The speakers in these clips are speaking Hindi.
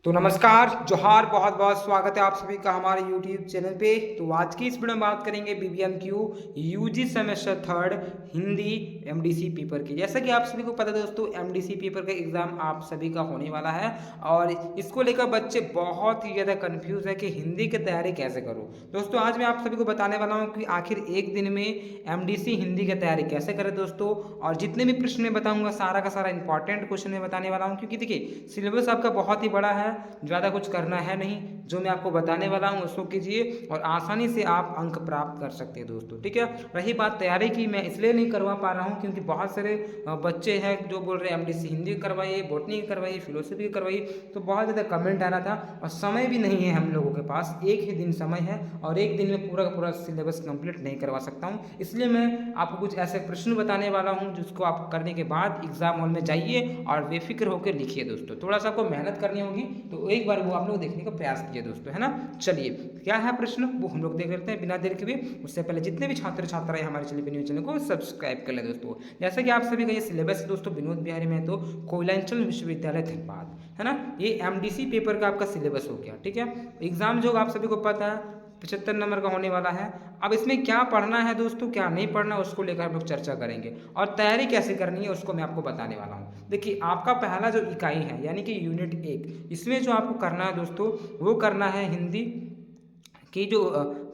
तो नमस्कार जोहार, बहुत बहुत स्वागत है आप सभी का हमारे YouTube चैनल पे। तो आज की इस वीडियो में बात करेंगे BBMQ UG semester third Hindi MDC paper की। जैसा कि आप सभी को पता है दोस्तों, MDC पेपर का एग्ज़ाम आप सभी का होने वाला है और इसको लेकर बच्चे बहुत ही ज़्यादा कन्फ्यूज़ है कि हिंदी की तैयारी कैसे करूँ। दोस्तों आज मैं आप सभी को बताने वाला हूँ कि आखिर एक दिन में MDC हिंदी की तैयारी कैसे करें दोस्तों, और जितने भी प्रश्न मैं बताऊँगा सारा का सारा इंपॉर्टेंट क्वेश्चन मैं बताने वाला हूँ, क्योंकि देखिए सिलेबस आपका बहुत ही बड़ा है, ज़्यादा कुछ करना है नहीं। जो मैं आपको बताने वाला हूँ उसको कीजिए और आसानी से आप अंक प्राप्त कर सकते हैं दोस्तों, ठीक है। रही बात तैयारी की, मैं इसलिए नहीं करवा पा रहा हूँ क्योंकि बहुत सारे बच्चे हैं जो बोल रहे हैं MDC हिंदी करवाइए, बॉटनी की करवाइए, फिलोसफी की करवाइए, तो बहुत ज़्यादा कमेंट आ रहा था और समय भी नहीं है हम लोगों के पास। एक ही दिन समय है और एक दिन में पूरा का पूरा सिलेबस कंप्लीट नहीं करवा सकता हूँ, इसलिए मैं आपको कुछ ऐसे प्रश्न बताने वाला हूँ जिसको आप करने के बाद एग्जाम हॉल में जाइए और बेफिक्र होकर लिखिए दोस्तों। थोड़ा सा आपको मेहनत करनी होगी तो एक बार वो आप लोग देखने का प्रयास कीजिए दोस्तों, है ना। चलिए क्या है प्रश्न वो हम लोग देख लेते हैं बिना देर के भी। उससे पहले जितने भी छात्र छात्राएं हमारे चैनल को सब्सक्राइब कर लें दोस्तों। जैसा कि आप सभी का ये सिलेबस है दोस्तों, विनोद बिहारी महतो कोयलांचल विश्वविद्यालय धनबाद, है ना। ये MDC पेपर का आपका सिलेबस हो गया, ठीक है। एग्जाम जो आप सभी को पता है 75 नंबर का होने वाला है। अब इसमें क्या पढ़ना है दोस्तों, क्या नहीं पढ़ना, उसको लेकर हम लोग चर्चा करेंगे और तैयारी कैसे करनी है उसको मैं आपको बताने वाला हूँ। देखिए आपका पहला जो इकाई है यानी कि यूनिट 1, इसमें जो आपको करना है दोस्तों वो करना है हिंदी की जो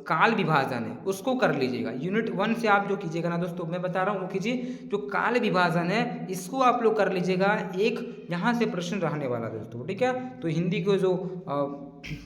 काल विभाजन है उसको कर लीजिएगा। यूनिट 1 से आप जो कीजिएगा ना दोस्तों, मैं बता रहा हूँ वो कीजिए। जो काल विभाजन है इसको आप लोग कर लीजिएगा, एक यहाँ से प्रश्न रहने वाला दोस्तों, ठीक है। तो हिंदी को जो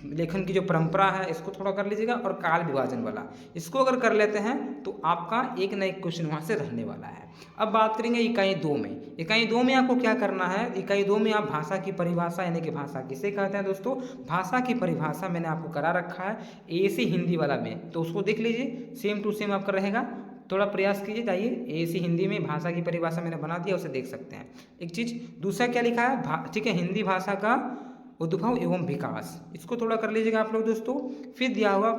लेखन की जो परंपरा है इसको थोड़ा कर लीजिएगा और काल विभाजन वाला इसको अगर कर लेते हैं तो आपका एक ना एक क्वेश्चन वहाँ से रहने वाला है। अब बात करेंगे इकाई 2 में। इकाई 2 में आपको क्या करना है, इकाई 2 में आप भाषा की परिभाषा यानी कि भाषा किसे कहते हैं दोस्तों, भाषा की परिभाषा मैंने आपको करा रखा है AC हिंदी वाला में, तो उसको देख लीजिए। सेम टू सेम आपका रहेगा, थोड़ा प्रयास कीजिए। जाइए AC हिंदी में भाषा की परिभाषा मैंने बना दिया, उसे देख सकते हैं। एक चीज़ दूसरा क्या लिखा है, ठीक है, हिंदी भाषा का उद्भव एवं विकास, इसको थोड़ा कर लीजिएगा आप लोग दोस्तों। फिर दिया हुआ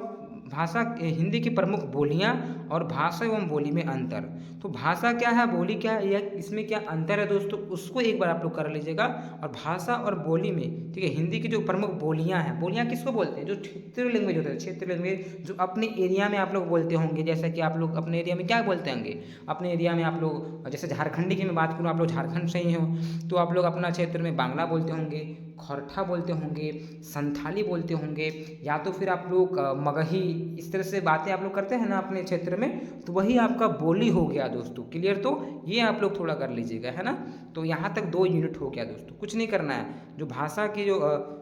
भाषा हिंदी की प्रमुख बोलियां और भाषा एवं बोली में अंतर। तो भाषा क्या है, बोली क्या है, या इसमें क्या अंतर है दोस्तों, उसको एक बार आप लोग कर लीजिएगा। और भाषा और बोली में, ठीक है, हिंदी की जो प्रमुख बोलियां हैं, बोलियां किसको बोलते हैं, जो क्षेत्रीय लैंग्वेज होता है, क्षेत्रीय लैंग्वेज जो अपने एरिया में आप लोग बोलते होंगे। जैसा कि आप लोग अपने एरिया में क्या बोलते होंगे, अपने एरिया में आप लोग जैसे झारखंडी की मैं बात करूँ, आप लोग झारखंड से ही हो तो आप लोग अपना क्षेत्र में बांग्ला बोलते होंगे, खौरठा बोलते होंगे, संथाली बोलते होंगे, या तो फिर आप लोग मगही, इस तरह से बातें आप लोग करते हैं ना अपने क्षेत्र में, तो वही आपका बोली हो गया दोस्तों। क्लियर, तो ये आप लोग थोड़ा कर लीजिएगा, है ना। तो यहाँ तक 2 यूनिट हो गया दोस्तों, कुछ नहीं करना है। जो भाषा की जो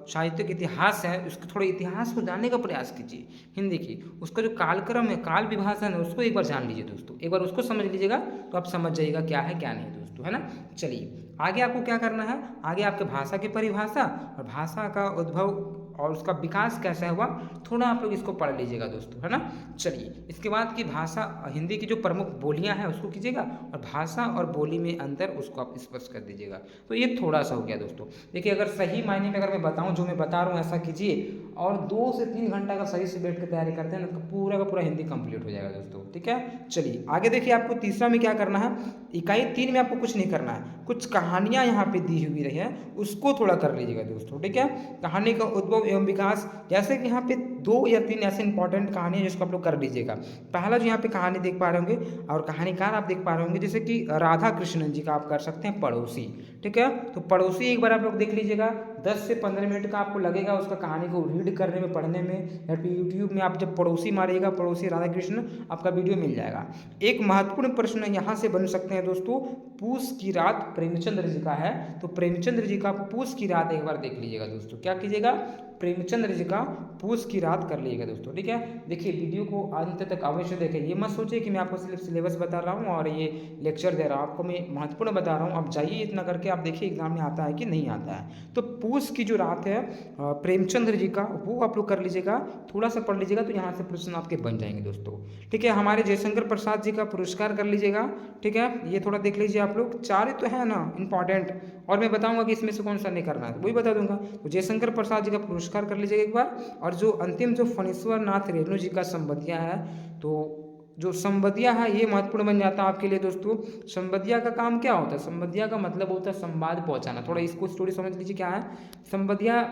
साहित्यिक इतिहास है उसके थोड़े इतिहास को जानने का प्रयास कीजिए हिंदी की। उसका जो कालक्रम है, काल विभाजन है, उसको एक बार जान लीजिए दोस्तों, एक बार उसको समझ लीजिएगा तो आप समझ जाइएगा क्या है क्या नहीं दोस्तों, है ना। चलिए आगे आपको क्या करना है, आगे आपके भाषा की परिभाषा और भाषा का उद्भव और उसका विकास कैसा हुआ, थोड़ा आप लोग इसको पढ़ लीजिएगा दोस्तों, है ना। चलिए इसके बाद की भाषा हिंदी की जो प्रमुख बोलियां हैं उसको कीजिएगा और भाषा और बोली में अंतर उसको आप स्पष्ट कर दीजिएगा। तो ये थोड़ा सा हो गया दोस्तों। देखिए अगर सही मायने में अगर मैं बताऊं, जो मैं बता रहा हूँ ऐसा कीजिए और 2 से 3 घंटा का सही से बैठ कर तैयारी करते हैं ना तो पूरा का पूरा हिंदी कंप्लीट हो जाएगा दोस्तों, ठीक है। चलिए आगे देखिए, आपको तीसरा में क्या करना है, इकाई 3 में आपको कुछ नहीं करना है, कुछ कहानियाँ यहाँ पे दी हुई रही है उसको थोड़ा कर लीजिएगा दोस्तों, ठीक है। कहानी का उद्भव एवं विकास, जैसे कि यहाँ पे 2 या 3 ऐसे इंपॉर्टेंट कहानी है जिसको आप लोग कर लीजिएगा। पहला जो यहाँ पे कहानी देख पा रहे होंगे और कहानीकार आप देख पा रहे होंगे, जैसे कि राधा कृष्णन जी का आप कर सकते हैं पड़ोसी, ठीक है। तो पड़ोसी एक बार आप लोग देख लीजिएगा, 10 से 15 मिनट का आपको लगेगा उसका कहानी को रीड करने में, पढ़ने में। या फिर यूट्यूब में आप जब पड़ोसी मारिएगा, पड़ोसी राधा कृष्ण, आपका वीडियो मिल जाएगा। एक महत्वपूर्ण प्रश्न यहाँ से बन सकते हैं दोस्तों, पूस की रात प्रेमचंद्र जी का है, तो प्रेमचंद्र जी का पूस की रात एक बार देख लीजिएगा दोस्तों। क्या कीजिएगा, प्रेमचंद्र जी का पूस की रात कर लीजिएगा दोस्तों, ठीक है। देखिए वीडियो को अंत तक अवश्य देखें, ये मत सोचिए कि मैं आपको सिर्फ सिलेबस बता रहा हूँ और ये लेक्चर दे रहा हूँ, आपको मैं महत्वपूर्ण बता रहा हूँ। आप जाइए इतना करके आप देखिए एग्जाम में आता है कि नहीं आता है। तो पूस की जो रात है प्रेमचंद्र जी का, वो आप लोग कर लीजिएगा, थोड़ा सा पढ़ लीजिएगा तो यहाँ से प्रश्न आपके बन जाएंगे दोस्तों, ठीक है। हमारे जयशंकर प्रसाद जी का पुरस्कार कर लीजिएगा, ठीक है, ये थोड़ा देख लीजिए आप लोग। 4 तो है ना इंपॉर्टेंट, और मैं बताऊंगा कि इसमें से कौन सा नहीं करना है वही बता दूंगा। तो जयशंकर प्रसाद जी का पुरस्कार कर लीजिएगा एक बार। और जो अंतिम जो फणीश्वर नाथ रेणु जी का संबंधिया है, तो जो संबंधिया है ये महत्वपूर्ण बन जाता है आपके लिए दोस्तों। संबंधिया का काम क्या होता है, संबंधिया का मतलब होता है संवाद पहुंचाना। थोड़ा इसको स्टोरी समझ लीजिए क्या है संबंधिया।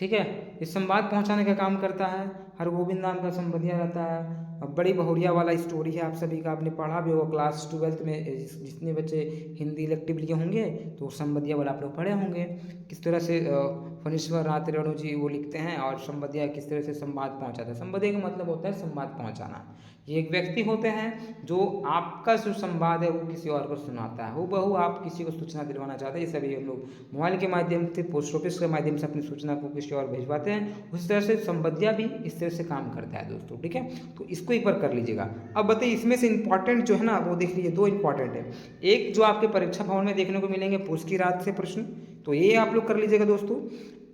ठीक है। ये संवाद पहुंचाने का काम करता है। हरगोविंद नाम का संबंधिया रहता है। बड़ी बहुरिया वाला स्टोरी है, आप सभी का आपने पढ़ा भी होगा क्लास 12th में। जितने बच्चे हिंदी इलेक्टिव लिए होंगे तो संबंधिया वाला आप लोग पढ़े होंगे, किस तरह से फणीश्वर नाथ रेणु जी वो लिखते हैं और संबंधिया किस तरह से संवाद पहुंचाते हैं। संबंधिया का मतलब होता है संवाद पहुंचाना। ये एक व्यक्ति होते हैं जो आपका जो संवाद है वो किसी और को सुनाता है। हूबहू आप किसी को सूचना दिलवाना चाहते हैं, जैसे अभी हम लोग मोबाइल के माध्यम से, पोस्ट ऑफिस के माध्यम से अपनी सूचना को किसी और भिजवाते हैं, उस तरह से संबंधिया भी इस तरह से काम करता है दोस्तों। ठीक है, तो इसको एक बार कर लीजिएगा। अब बताइए इसमें से इंपॉर्टेंट जो है ना वो देख लीजिए, दो इंपॉर्टेंट है। एक जो आपके परीक्षा भवन में देखने को मिलेंगे पूछ की रात से प्रश्न, तो ये आप लोग कर लीजिएगा दोस्तों।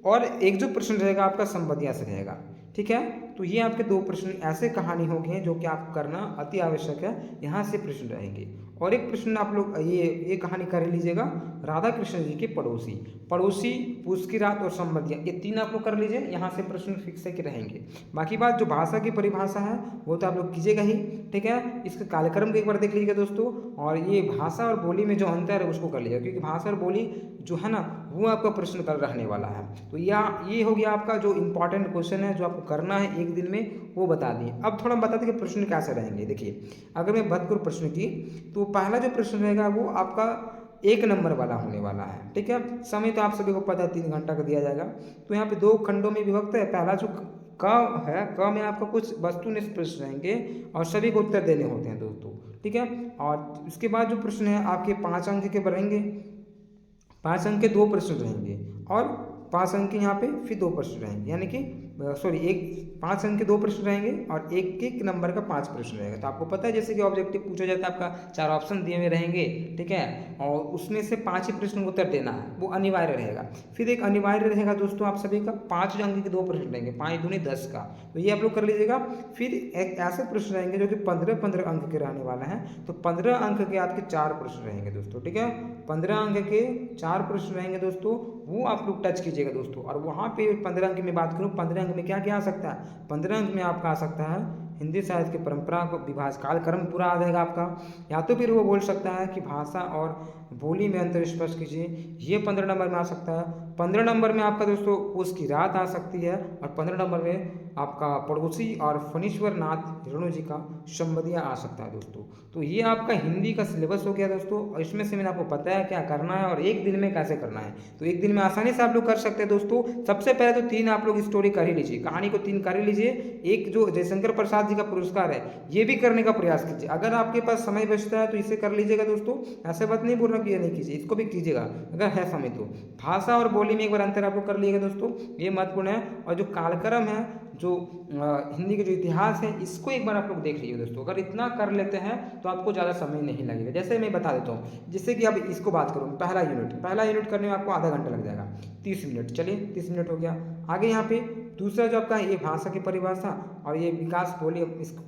और एक जो प्रश्न रहेगा आपका संबंधिया से रहेगा। ठीक है, तो ये आपके दो प्रश्न ऐसे कहानी हो गए जो कि आपको करना अति आवश्यक है, यहाँ से प्रश्न रहेंगे। और एक प्रश्न आप लोग ये कहानी कर लीजिएगा, राधा कृष्ण जी के पड़ोसी। पड़ोसी, पूछ की रात और संबंधिया, ये तीन आप लोग कर लीजिए, यहाँ से प्रश्न फिक्स है कि रहेंगे। बाकी बात जो भाषा की परिभाषा है वो तो आप लोग कीजिएगा ही। ठीक है, इसके कार्यक्रम को एक बार देख लीजिएगा दोस्तों। और ये भाषा और बोली में जो अंतर है उसको कर लीजिएगा, क्योंकि भाषा और बोली जो है ना वो आपका प्रश्न कल रहने वाला है। तो ये हो गया आपका जो इंपॉर्टेंट क्वेश्चन है जो आपको करना है एक दिन में, वो बता दिए। अब थोड़ा बता दें कि प्रश्न कैसे रहेंगे। देखिए, अगर मैं बात करूँ प्रश्न की, तो पहला जो प्रश्न रहेगा वो आपका 1 नंबर वाला होने वाला है। ठीक है, समय तो आप सभी को पता है 3 घंटा का दिया जाएगा। तो यहाँ पे 2 खंडों में विभक्त है। पहला जो क है, क में आपका कुछ वस्तुनिष्ठ प्रश्न रहेंगे और सभी को उत्तर देने होते हैं दोस्तों। ठीक है, और इसके बाद जो प्रश्न है आपके 5 अंक के बढ़ेंगे। 5 अंक के 2 प्रश्न रहेंगे और 5 अंक के यहाँ पे फिर 2 प्रश्न रहेंगे, यानी कि 5 अंक के 2 प्रश्न रहेंगे और एक नंबर का 5 प्रश्न रहेगा। तो आपको पता है जैसे कि ऑब्जेक्टिव पूछा जाता है, आपका 4 ऑप्शन दिए हुए रहेंगे। ठीक है, और उसमें से 5 ही प्रश्न को उत्तर देना है, वो अनिवार्य रहेगा। फिर एक अनिवार्य रहेगा दोस्तों आप सभी का 5 अंक के 2 प्रश्न रहेंगे, 5 दूनी 10 का, तो ये आप लोग कर लीजिएगा। फिर एक ऐसे प्रश्न रहेंगे जो कि 15 अंक के रहने वाला है। तो 15 अंक के आपके 4 प्रश्न रहेंगे दोस्तों। ठीक है, 15 अंक के 4 प्रश्न रहेंगे दोस्तों, वो आप लोग टच कीजिएगा दोस्तों। और वहाँ पे 15 अंक में बात करूँ, 15 अंक में क्या क्या आ सकता है? 15 अंक में आपका आ सकता है हिंदी साहित्य की परंपरा को विभाज कालक्रम पूरा आ जाएगा आपका, या तो फिर वो बोल सकता है कि भाषा और बोली में अंतर स्पष्ट कीजिए, ये 15 नंबर में आ सकता है। 15 नंबर में आपका दोस्तों उसकी रात आ सकती है, और 15 नंबर में आपका पड़ोसी और फणीश्वर नाथ रेणु जी का संबंधिया आ सकता है दोस्तों। तो ये आपका हिंदी का सिलेबस हो गया दोस्तों, और इसमें से मैंने आपको बताया क्या करना है और एक दिन में कैसे करना है। तो एक दिन में आसानी से आप लोग कर सकते हैं दोस्तों। सबसे पहले तो 3 आप लोग स्टोरी कर ही लीजिए, कहानी को 3 कर ही लीजिए। एक जो जयशंकर प्रसाद जी का पुरस्कार है ये भी करने का प्रयास कीजिए। अगर आपके पास समय बचता है तो इसे कर लीजिएगा दोस्तों, ऐसे बात नहीं बोल रहा कि ये नहीं कीजिए, इसको भी कीजिएगा अगर है समय तो। भाषा और बोली में एक बार अंतर आप लोग कर लीजिएगा दोस्तों, ये महत्वपूर्ण है। और जो कालक्रम है, जो हिंदी के जो इतिहास है, इसको एक बार आप लोग देख लीजिए दोस्तों। अगर इतना कर लेते हैं तो आपको ज़्यादा समय नहीं लगेगा। जैसे मैं बता देता हूँ, जिससे कि अब इसको बात करूँ, पहला यूनिट करने में आपको आधा घंटा लग जाएगा, 30 मिनट। चलिए 30 मिनट हो गया। आगे यहाँ पे दूसरा जो आपका ये भाषा की परिभाषा और ये विकास बोली,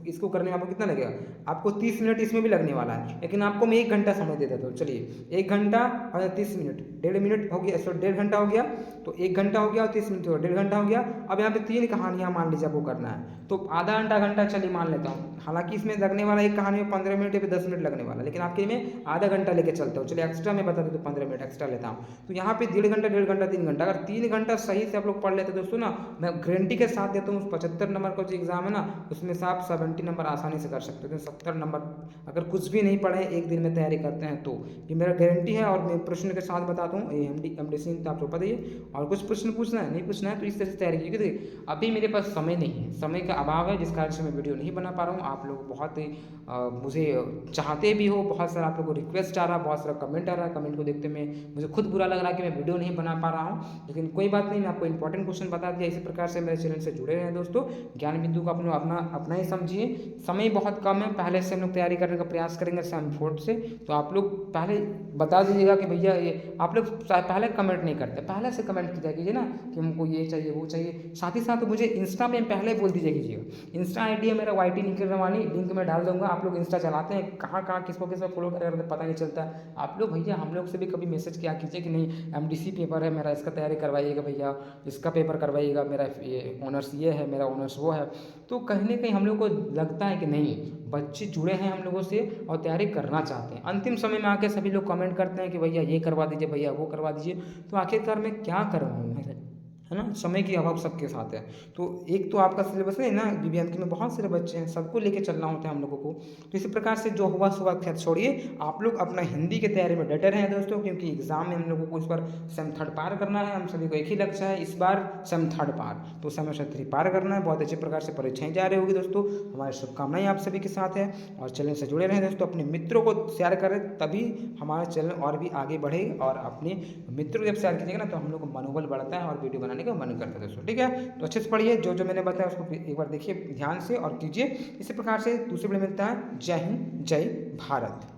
इसको करने में आपको कितना लगेगा? आपको 30 मिनट इसमें भी लगने वाला है, लेकिन आपको मैं 1 घंटा समय दे देता हूँ। चलिए 1 घंटा और 30 मिनट, 1.5 मिनट हो गया, 1.5 घंटा हो गया। तो 1 घंटा हो गया और 30 मिनट हो गया, 1.5 घंटा हो गया। अब यहाँ पे 3 कहानियाँ मान लीजिए आपको करना है, तो आधा घंटा चलिए मान लेता हूँ। हालांकि इसमें लगने वाला एक कहानी में 15 मिनट या फिर 10 मिनट लगने वाला, लेकिन आपके में आधा घंटा लेके चलता हूँ। चलिए एक्स्ट्रा मैं बता दूँ तो 15 मिनट एक्स्ट्रा लेता हूँ। तो यहाँ पे 1.5 घंटा 3 घंटा, अगर 3 घंटा सही से आप लोग पढ़ लेते दोस्तों ना, मैं गारंटी के साथ देता हूँ 75 नंबर का जो एग्जाम है ना, उसमें से आप 70 नंबर आसानी से कर सकते हो। 70 नंबर अगर कुछ भी नहीं पढ़े एक दिन में तैयारी करते हैं तो ये मेरा गारंटी है। और मैं प्रश्न के साथ बताता हूँ, ये MDC तो आपको पता ही है। और कुछ प्रश्न पूछना है, नहीं पूछना है तो इस तरह से तैयारी कीजिए। अभी मेरे पास समय नहीं है, समय का अभाव है, जिस कारण से मैं वीडियो नहीं बना पा रहा हूँ। आप लोग बहुत मुझे चाहते भी हो, बहुत सारा आप लोगों को रिक्वेस्ट आ रहा है, बहुत सारा कमेंट आ रहा है। कमेंट को देखते में मुझे खुद बुरा लग रहा है कि मैं वीडियो नहीं बना पा रहा हूँ, लेकिन कोई बात नहीं, मैं आपको इंपॉर्टेंट क्वेश्चन बता दिया। इसी प्रकार से मेरे चैनल से जुड़े रहें दोस्तों। ज्ञान बिंदु को अपना ही समझिए। समय बहुत कम है, पहले से हम लोग तैयारी करने का प्रयास करेंगे शाम 4 से। तो आप लोग पहले बता दीजिएगा कि भैया ये, आप लोग पहले कमेंट नहीं करते, पहले से कमेंट किया कीजिए ना कि हमको ये चाहिए वो चाहिए। साथ ही साथ मुझे इंस्टा में पहले बोल दीजिए कीजिएगा। इंस्टा ID है मेरा YT निखिल रवानी, लिंक में डाल दूंगा। आप लोग इंस्टा चलाते हैं, कहाँ किसको फॉलो कर पता नहीं चलता। आप लोग भैया हम लोग से भी कभी मैसेज किया कीजिए कि नहीं MDC पेपर है मेरा, इसका तैयारी करवाइएगा भैया, इसका पेपर करवाइएगा, मेरा ये ऑनर्स ये है, मेरा ऑनर्स वो है। तो कहीं ना कहीं हम लोग को लगता है कि नहीं, बच्चे जुड़े हैं हम लोगों से और तैयारी करना चाहते हैं। अंतिम समय में आके सभी लोग कमेंट करते हैं कि भैया ये करवा दीजिए, भैया वो करवा दीजिए। तो आखिरकार मैं क्या करवाऊँ? है ना, समय की अभाव सबके साथ है। तो एक तो आपका सिलेबस है ना, बीबीएमके में बहुत सारे बच्चे हैं, सबको लेके चलना होता है हम लोगों को। तो इसी प्रकार से जो हुआ सो हुआ, खैर छोड़िए, आप लोग अपना हिंदी की तैयारी में डटे रहें दोस्तों, क्योंकि एग्जाम में हम लोगों को इस बार सेम थर्ड पार करना है। हम सभी को एक ही लक्ष्य है इस बार, सेम थर्ड पार, तो सेमेस्टर 3 पार करना है। बहुत अच्छे प्रकार से परीक्षाएं जा रही होगी दोस्तों, हमारी शुभकामनाएं आप सभी के साथ है। और चैनल से जुड़े रहें दोस्तों, अपने मित्रों को शेयर करें, तभी हमारा चैनल और भी आगे बढ़ेगा। और अपने मित्रों को जब शेयर कीजिएगा ना, तो हम लोग को मनोबल बढ़ता है और वीडियो बनाने का मन करता है दोस्तों। ठीक है, तो अच्छे से पढ़िए, जो जो मैंने बताया उसको एक बार देखिए ध्यान से और कीजिए। इसी प्रकार से दूसरे वीडियो में मिलता है। जय हिंद, जय भारत।